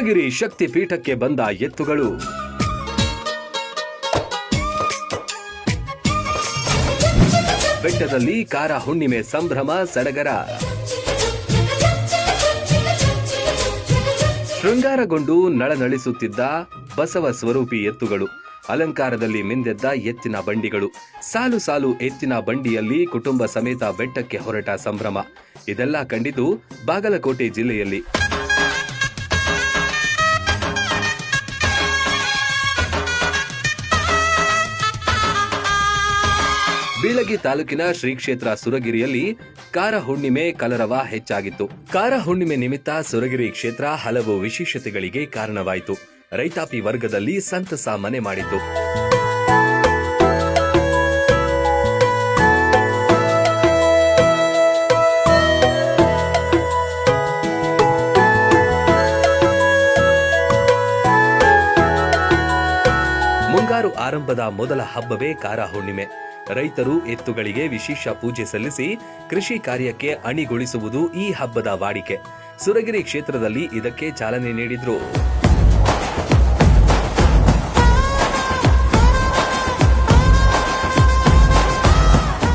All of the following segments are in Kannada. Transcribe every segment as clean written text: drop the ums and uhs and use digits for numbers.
ಸುರಗಿರಿ ಶಕ್ತಿ ಪೀಠಕ್ಕೆ ಬಂದ ಎತ್ತುಗಳು. ಬೆಟ್ಟದಲ್ಲಿ ಕಾರ ಹುಣ್ಣಿಮೆ ಸಂಭ್ರಮ ಸಡಗರ. ಶೃಂಗಾರಗೊಂಡು ನಳನಳಿಸುತ್ತಿದ್ದ ಬಸವ ಸ್ವರೂಪಿ ಎತ್ತುಗಳು, ಅಲಂಕಾರದಲ್ಲಿ ಮಿಂದೆದ್ದ ಎತ್ತಿನ ಬಂಡಿಗಳು, ಸಾಲು ಸಾಲು ಎತ್ತಿನ ಬಂಡಿಯಲ್ಲಿ ಕುಟುಂಬ ಸಮೇತ ಬೆಟ್ಟಕ್ಕೆ ಹೊರಟ ಸಂಭ್ರಮ. ಇದೆಲ್ಲ ಕಂಡಿದ್ದು ಬಾಗಲಕೋಟೆ ಜಿಲ್ಲೆಯಲ್ಲಿ. ಬೀಳಗಿ ತಾಲೂಕಿನ ಶ್ರೀ ಕ್ಷೇತ್ರ ಸುರಗಿರಿಯಲ್ಲಿ ಕಾರ ಹುಣ್ಣಿಮೆ ಕಲರವ ಹೆಚ್ಚಾಗಿತ್ತು. ಕಾರ ಹುಣ್ಣಿಮೆ ನಿಮಿತ್ತ ಸುರಗಿರಿ ಕ್ಷೇತ್ರ ಹಲವು ವಿಶೇಷತೆಗಳಿಗೆ ಕಾರಣವಾಯಿತು. ರೈತಾಪಿ ವರ್ಗದಲ್ಲಿ ಸಂತಸ ಮನೆ ಮಾಡಿತ್ತು. ಮುಂಗಾರು ಆರಂಭದ ಮೊದಲ ಹಬ್ಬವೇ ಕಾರ ಹುಣ್ಣಿಮೆ. ರೈತರು ಎತ್ತುಗಳಿಗೆ ವಿಶೇಷ ಪೂಜೆ ಸಲ್ಲಿಸಿ ಕೃಷಿ ಕಾರ್ಯಕ್ಕೆ ಅಣಿಗೊಳಿಸುವುದು ಈ ಹಬ್ಬದ ವಾಡಿಕೆ. ಸುರಗಿರಿ ಕ್ಷೇತ್ರದಲ್ಲಿ ಇದಕ್ಕೆ ಚಾಲನೆ ನೀಡಿದ್ರು.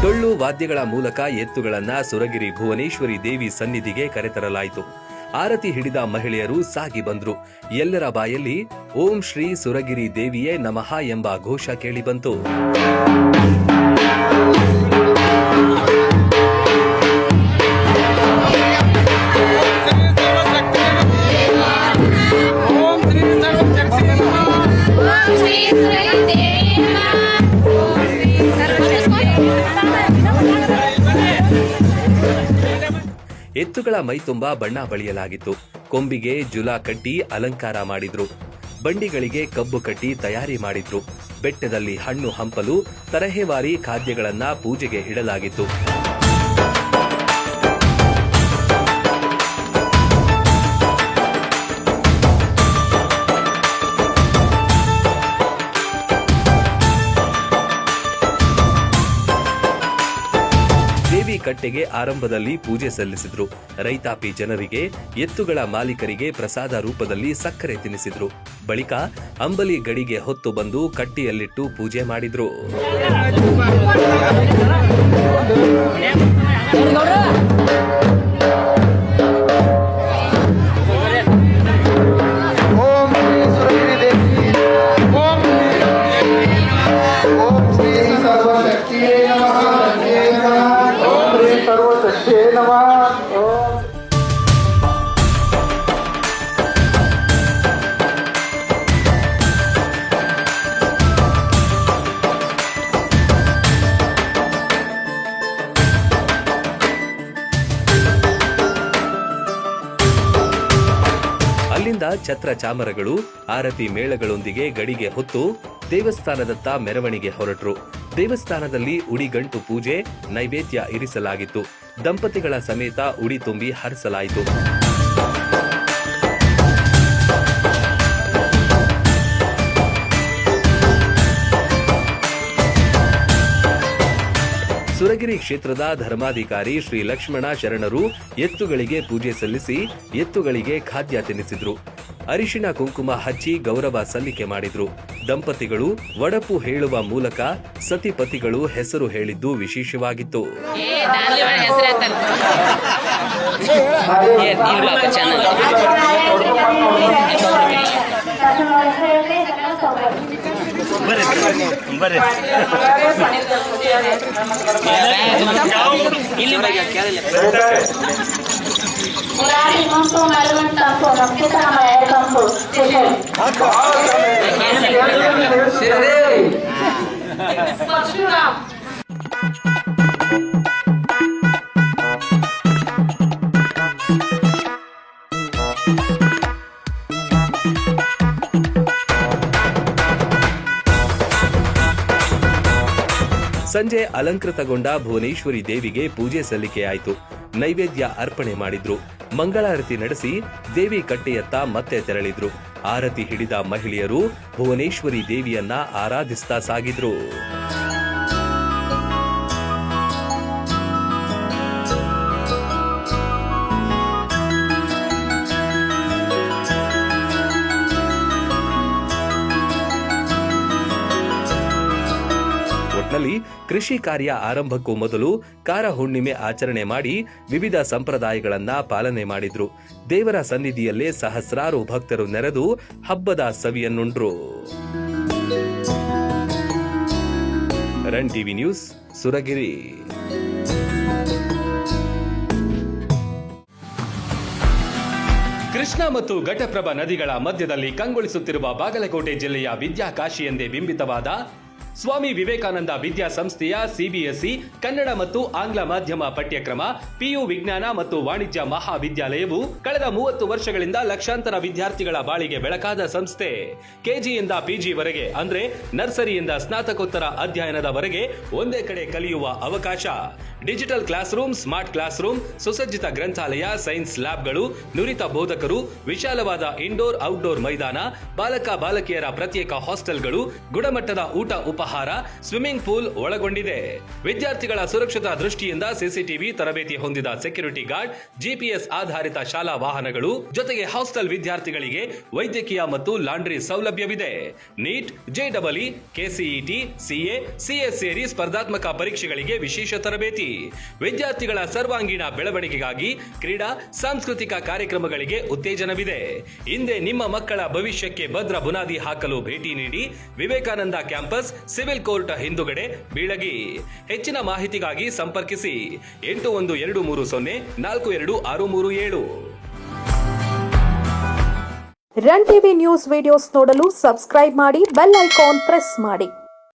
ಡೊಳ್ಳು ವಾದ್ಯಗಳ ಮೂಲಕ ಎತ್ತುಗಳನ್ನ ಸುರಗಿರಿ ಭುವನೇಶ್ವರಿ ದೇವಿ ಸನ್ನಿಧಿಗೆ ಕರೆತರಲಾಯಿತು. ಆರತಿ ಹಿಡಿದ ಮಹಿಳೆಯರು ಸಾಗಿ ಬಂದ್ರು. ಎಲ್ಲರ ಬಾಯಲ್ಲಿ ಓಂ ಶ್ರೀ ಸುರಗಿರಿ ದೇವಿಯೇ ನಮಃ ಎಂಬ ಘೋಷ ಕೇಳಿಬಂತು. ಎತ್ತುಗಳ ಮೈತುಂಬ ಬಣ್ಣ ಬಳಿಯಲಾಗಿತ್ತು. ಕೊಂಬಿಗೆ ಜುಲಾ ಕಟ್ಟಿ ಅಲಂಕಾರ ಮಾಡಿದ್ರು. ಬಂಡಿಗಳಿಗೆ ಕಬ್ಬು ಕಟ್ಟಿ ತಯಾರಿ ಮಾಡಿದ್ರು. ಬೆಟ್ಟದಲ್ಲಿ ಹಣ್ಣು ಹಂಪಲು ತರಹೇವಾರಿ ಖಾದ್ಯಗಳನ್ನ ಪೂಜೆಗೆ ಇಡಲಾಗಿತ್ತು. ದೇವಿ ಕಟ್ಟೆಗೆ ಆರಂಭದಲ್ಲಿ ಪೂಜೆ ಸಲ್ಲಿಸಿದ್ರು. ರೈತಾಪಿ ಜನರಿಗೆ, ಎತ್ತುಗಳ ಮಾಲೀಕರಿಗೆ ಪ್ರಸಾದ ರೂಪದಲ್ಲಿ ಸಕ್ಕರೆ ತಿನ್ನಿಸಿದ್ರು. ಬಳಿಕ ಅಂಬಲಿ ಗಡಿಗೆ ಹೊತ್ತು ಬಂದು ಕಟ್ಟಿಯಲ್ಲಿಟ್ಟು ಪೂಜೆ ಮಾಡಿದ್ರು. ಅಲ್ಲಿಂದ ಛತ್ರ ಚಾಮರಗಳು, ಆರತಿ ಮೇಳಗಳೊಂದಿಗೆ ಗಡಿಗೆ ಹೊತ್ತು ದೇವಸ್ಥಾನದತ್ತ ಮೆರವಣಿಗೆ ಹೊರಟರು. ದೇವಸ್ಥಾನದಲ್ಲಿ ಉಡಿಗಂಟು ಪೂಜೆ, ನೈವೇದ್ಯ ಇರಿಸಲಾಗಿತ್ತು. ದಂಪತಿಗಳ ಸಮೇತ ಉಡಿ ತುಂಬಿ ಹರಿಸಲಾಯಿತು. ಸುರಗಿರಿ ಕ್ಷೇತ್ರದ ಧರ್ಮಾಧಿಕಾರಿ ಶ್ರೀ ಲಕ್ಷ್ಮಣ ಶರಣರು ಎತ್ತುಗಳಿಗೆ ಪೂಜೆ ಸಲ್ಲಿಸಿ ಎತ್ತುಗಳಿಗೆ ಖಾದ್ಯ ತಿನ್ನಿಸಿದ್ರು. ಅರಿಶಿಣ ಕುಂಕುಮ ಹಚ್ಚಿ ಗೌರವ ಸಲ್ಲಿಕೆ ಮಾಡಿದ್ರು. ದಂಪತಿಗಳು ಒಡಪು ಹೇಳುವ ಮೂಲಕ ಸತಿಪತಿಗಳು ಹೆಸರು ಹೇಳಿದ್ದು ವಿಶೇಷವಾಗಿತ್ತು. ಸಂಜೆ ಅಲಂಕೃತಗೊಂಡ ಭುವನೇಶ್ವರಿ ದೇವಿಗೆ ಪೂಜೆ ಸಲ್ಲಿಕೆಯಾಯಿತು. ನೈವೇದ್ಯ ಅರ್ಪಣೆ ಮಾಡಿದ್ರು. ಮಂಗಳಾರತಿ ನಡೆಸಿ ದೇವಿ ಕಟ್ಟೆಯತ್ತ ಮತ್ತೆ ತೆರಳಿದ್ರು. ಆರತಿ ಹಿಡಿದ ಮಹಿಳೆಯರು ಭುವನೇಶ್ವರಿ ದೇವಿಯನ್ನ ಆರಾಧಿಸ್ತಾ ಸಾಗಿದ್ರು. ಕಾಲೇಜಿನಲ್ಲಿ ಕೃಷಿ ಕಾರ್ಯ ಆರಂಭಕ್ಕೂ ಮೊದಲು ಕಾರ ಹುಣ್ಣಿಮೆ ಆಚರಣೆ ಮಾಡಿ ವಿವಿಧ ಸಂಪ್ರದಾಯಗಳನ್ನ ಪಾಲನೆ ಮಾಡಿದ್ರು. ದೇವರ ಸನ್ನಿಧಿಯಲ್ಲೇ ಸಹಸ್ರಾರು ಭಕ್ತರು ನೆರೆದು ಹಬ್ಬದ ಸವಿಯನ್ನುಂಡ್ರು. Run TV news, Suragiri. Krishna ಮತ್ತು ಘಟಪ್ರಭಾ ನದಿಗಳ ಮಧ್ಯದಲ್ಲಿ ಕಂಗೊಳಿಸುತ್ತಿರುವ ಬಾಗಲಕೋಟೆ ಜಿಲ್ಲೆಯ ವಿದ್ಯಾಕಾಶಿ ಎಂದೇ ಬಿಂಬಿತವಾದ ಸ್ವಾಮಿ ವಿವೇಕಾನಂದ ವಿದ್ಯಾಸಂಸ್ಥೆಯ ಸಿಬಿಎಸ್ಇ ಕನ್ನಡ ಮತ್ತು ಆಂಗ್ಲ ಮಾಧ್ಯಮ ಪಠ್ಯಕ್ರಮ ಪಿಯು ವಿಜ್ಞಾನ ಮತ್ತು ವಾಣಿಜ್ಯ ಮಹಾವಿದ್ಯಾಲಯವು ಕಳೆದ 30 ವರ್ಷಗಳಿಂದ ಲಕ್ಷಾಂತರ ವಿದ್ಯಾರ್ಥಿಗಳ ಬಾಳಿಗೆ ಬೆಳಕಾದ ಸಂಸ್ಥೆ. ಕೆಜಿಯಿಂದ ಪಿಜಿವರೆಗೆ ಅಂದ್ರೆ ನರ್ಸರಿಯಿಂದ ಸ್ನಾತಕೋತ್ತರ ಅಧ್ಯಯನದವರೆಗೆ ಒಂದೇ ಕಡೆ ಕಲಿಯುವ ಅವಕಾಶ. Digital class room, smart class room, ಸುಸಜ್ಜಿತ ಗ್ರಂಥಾಲಯ, ಸೈನ್ಸ್ ಲ್ಯಾಬ್ಗಳು, ನುರಿತ ಬೋಧಕರು, ವಿಶಾಲವಾದ ಇಂಡೋರ್ ಔಟ್ಡೋರ್ ಮೈದಾನ, ಬಾಲಕ ಬಾಲಕಿಯರ ಪ್ರತ್ಯೇಕ ಹಾಸ್ಟೆಲ್ಗಳು, ಗುಣಮಟ್ಟದ ಊಟ ಉಪಹಾರ, ಸ್ವಿಮ್ಮಿಂಗ್ ಪೂಲ್ ಒಳಗೊಂಡಿದೆ. ವಿದ್ಯಾರ್ಥಿಗಳ ಸುರಕ್ಷತಾ ದೃಷ್ಟಿಯಿಂದ ಸಿಸಿಟಿವಿ ತರಬೇತಿ ಹೊಂದಿದ ಸೆಕ್ಯೂರಿಟಿ ಗಾರ್ಡ್, ಜಿಪಿಎಸ್ ಆಧಾರಿತ ಶಾಲಾ ವಾಹನಗಳು, ಜೊತೆಗೆ ಹಾಸ್ಟೆಲ್ ವಿದ್ಯಾರ್ಥಿಗಳಿಗೆ ವೈದ್ಯಕೀಯ ಮತ್ತು ಲಾಂಡ್ರಿ ಸೌಲಭ್ಯವಿದೆ. NEET, JEE, KCET, CA, CS ಸೇರಿ ಸ್ಪರ್ಧಾತ್ಮಕ ಪರೀಕ್ಷೆಗಳಿಗೆ ವಿಶೇಷ ತರಬೇತಿ. ವಿದ್ಯಾರ್ಥಿಗಳ ಸರ್ವಾಂಗೀಣ ಬೆಳವಣಿಗೆಗಾಗಿ ಕ್ರೀಡಾ, ಸಾಂಸ್ಕೃತಿಕ ಕಾರ್ಯಕ್ರಮಗಳಿಗೆ ಉತ್ತೇಜನವಿದೆ. ಹಿಂದೆ ನಿಮ್ಮ ಮಕ್ಕಳ ಭವಿಷ್ಯಕ್ಕೆ ಭದ್ರ ಬುನಾದಿ ಹಾಕಲು ಭೇಟಿ ನೀಡಿ. ವಿವೇಕಾನಂದ ಕ್ಯಾಂಪಸ್, ಸಿವಿಲ್ ಕೋರ್ಟ್ ಹಿಂದುಗಡೆ, ಬೀಳಗಿ. ಹೆಚ್ಚಿನ ಮಾಹಿತಿಗಾಗಿ ಸಂಪರ್ಕಿಸಿ 8123042637. ರನ್ ಟಿವಿ ನ್ಯೂಸ್ ವಿಡಿಯೋಸ್ ನೋಡಲು ಸಬ್ಸ್ಕ್ರೈಬ್ ಮಾಡಿ, ಬೆಲ್ ಐಕಾನ್ ಪ್ರೆಸ್ ಮಾಡಿ.